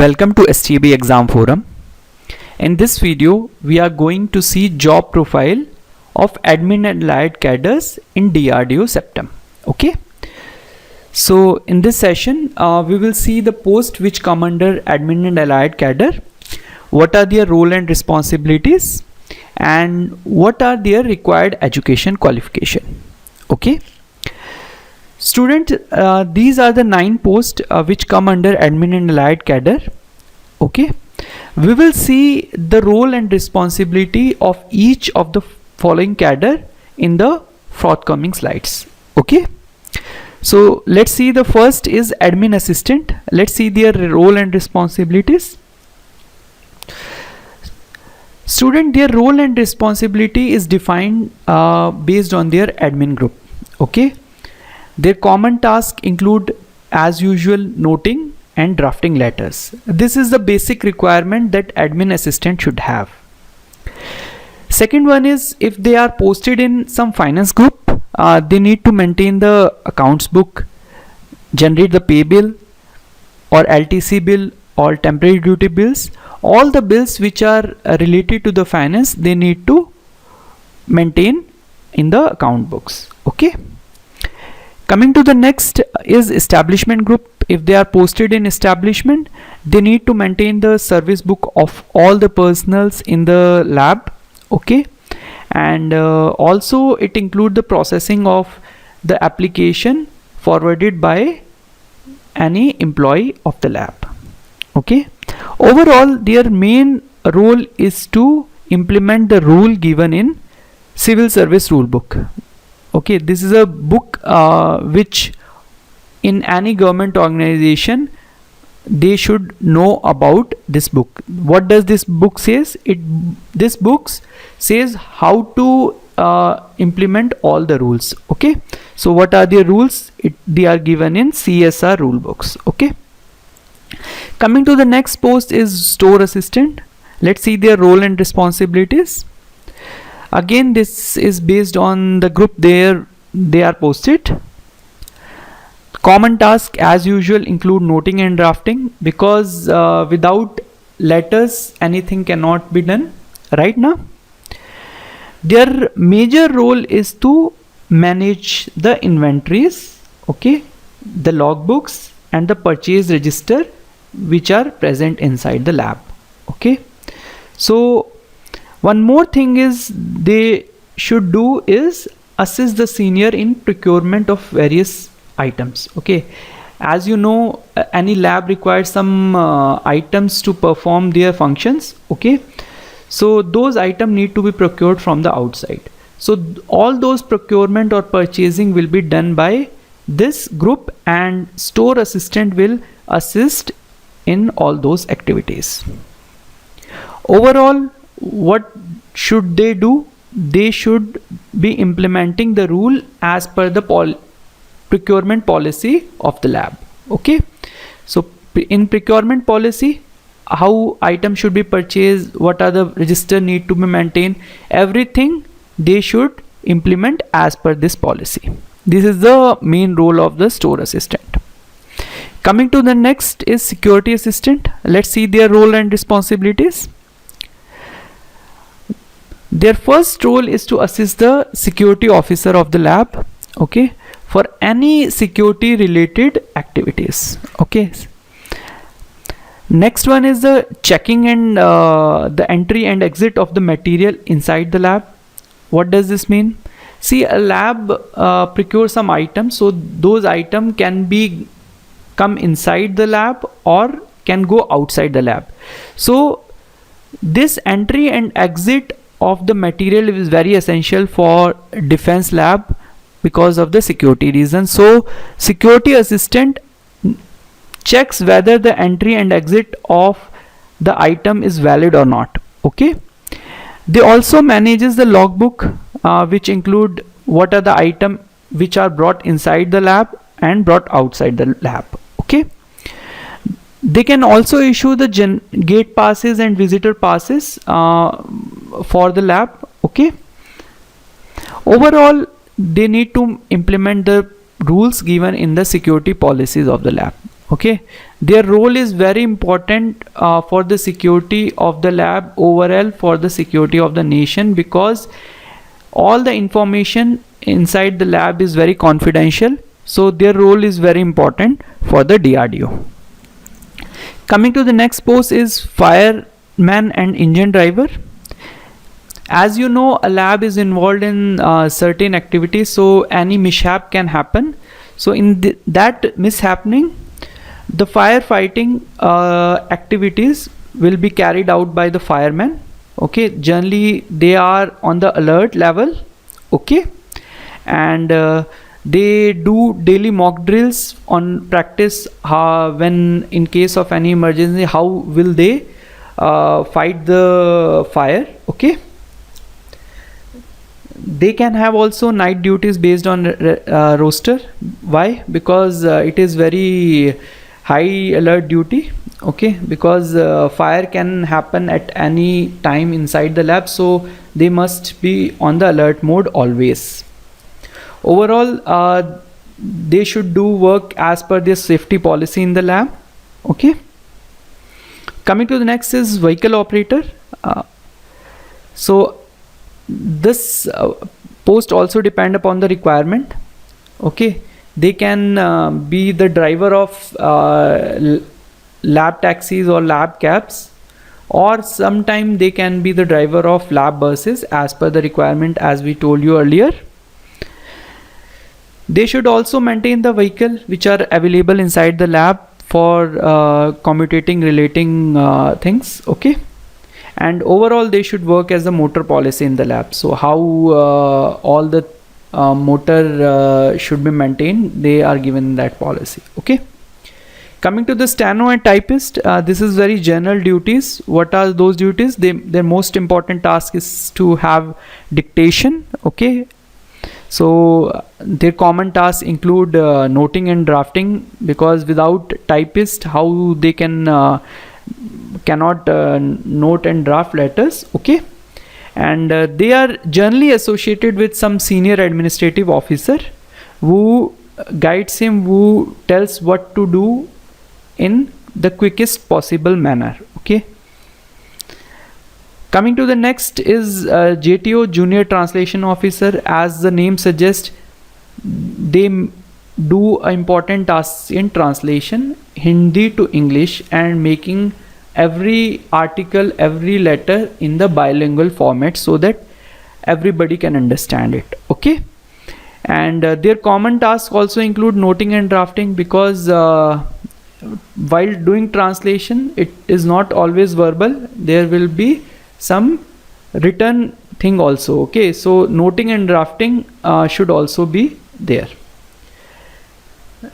Welcome to STB Exam Forum. In this video, we are going to see job profile of admin and allied cadres in DRDO CEPTAM. Okay. So in this session, we will see the post which come under admin and allied cadre, what are their role and responsibilities, and what are their required education qualification. Okay. Student, these are the 9 posts which come under admin and allied cadre. Okay, we will see the role and responsibility of each of the following cadre in the forthcoming slides. Okay, so let's see. The first is admin assistant. Let's see their role and responsibilities. Student, their role and responsibility is defined based on their admin group. Okay. Their common tasks include, as usual, noting and drafting letters. This is the basic requirement that admin assistant should have. Second one is, if they are posted in some finance group, they need to maintain the accounts book, generate the pay bill or LTC bill or temporary duty bills. All the bills which are related to the finance, they need to maintain in the account books. Okay. Coming to the next is establishment group. If they are posted in establishment, they need to maintain the service book of all the personals in the lab. Okay, and also it include the processing of the application forwarded by any employee of the lab. Okay, overall their main role is to implement the rule given in civil service rule book. Okay, this is a book which in any government organization they should know about this book. What does this book says? This book says how to implement all the rules. Okay, so what are the rules? They are given in CSR rule books. Okay, coming to the next post is store assistant. Let's see their role and responsibilities. Again, this is based on the group they are posted. Common tasks as usual include noting and drafting, because without letters anything cannot be done right now. Their major role is to manage the inventories, okay, the logbooks and the purchase register which are present inside the lab. Okay, so one more thing is they should do is assist the senior in procurement of various items. Okay, as you know, any lab requires some items to perform their functions. Okay, so those items need to be procured from the outside. So all those procurement or purchasing will be done by this group, and store assistant will assist in all those activities. Overall, what should they do? They should be implementing the rule as per the procurement policy of the lab. Okay, so in procurement policy, how items should be purchased, what are the register need to be maintained, everything they should implement as per this policy. This is the main role of the store assistant. Coming to the next is security assistant. Let's see their role and responsibilities. Their first role is to assist the security officer of the lab, okay, for any security related activities. Okay, next one is the checking and the entry and exit of the material inside the lab. What does this mean? See, a lab procures some items, so those items can be come inside the lab or can go outside the lab. So this entry and exit of the material is very essential for defense lab because of the security reason. So security assistant checks whether the entry and exit of the item is valid or not. Okay, they also manages the logbook which include what are the item which are brought inside the lab and brought outside the lab. Okay, they can also issue the gate passes and visitor passes for the lab. Okay, overall they need to implement the rules given in the security policies of the lab. Okay, their role is very important for the security of the lab overall, for the security of the nation, because all the information inside the lab is very confidential. So their role is very important for the DRDO. Coming to the next post is fireman and engine driver. As you know, a lab is involved in certain activities, so any mishap can happen. So in that mishappening, the firefighting activities will be carried out by the firemen. Okay, generally they are on the alert level. Okay, and they do daily mock drills on practice when in case of any emergency, how will they fight the fire. Okay, they can have also night duties based on roster. Why? Because it is very high alert duty. Okay, because fire can happen at any time inside the lab, so they must be on the alert mode always. Overall, they should do work as per their safety policy in the lab. Okay, coming to the next is vehicle operator. So this post also depend upon the requirement. Okay, they can be the driver of lab taxis or lab cabs, or sometime they can be the driver of lab buses as per the requirement, as we told you earlier. They should also maintain the vehicle which are available inside the lab for commutating relating things. Okay, and overall they should work as a motor policy in the lab. So how all the motor should be maintained, they are given that policy. Okay, coming to the Steno and Typist, this is very general duties. What are those duties? Their most important task is to have dictation. Okay, so their common tasks include noting and drafting, because without typist, how they cannot note and draft letters. Okay, and they are generally associated with some senior administrative officer who guides him, who tells what to do in the quickest possible manner. Okay, coming to the next is JTO, Junior Translation Officer. As the name suggests, they do important tasks in translation Hindi to English and making every article, every letter in the bilingual format so that everybody can understand it. Okay, and their common tasks also include noting and drafting, because while doing translation, it is not always verbal, there will be some written thing also. Okay, so noting and drafting should also be there.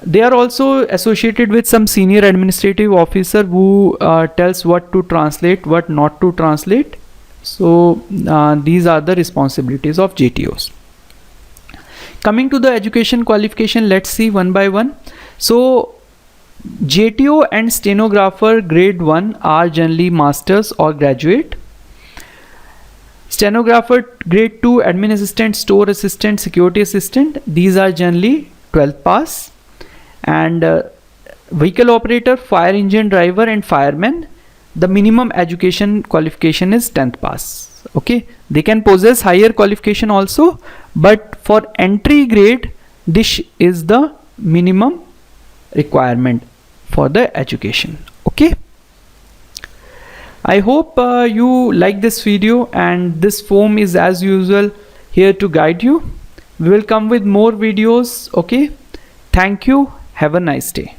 They are also associated with some senior administrative officer who tells what to translate, what not to translate. So these are the responsibilities of JTOs. Coming to the education qualification, let's see one by one. So JTO and stenographer grade 1 are generally masters or graduate. Stenographer grade 2, admin assistant, store assistant, security assistant, these are generally 12th pass. And vehicle operator, fire engine driver and fireman, the minimum education qualification is 10th pass. Okay, they can possess higher qualification also, but for entry grade, this is the minimum requirement for the education. Okay, I hope you like this video, and this form is as usual here to guide you. We will come with more videos. Okay, thank you. Have a nice day.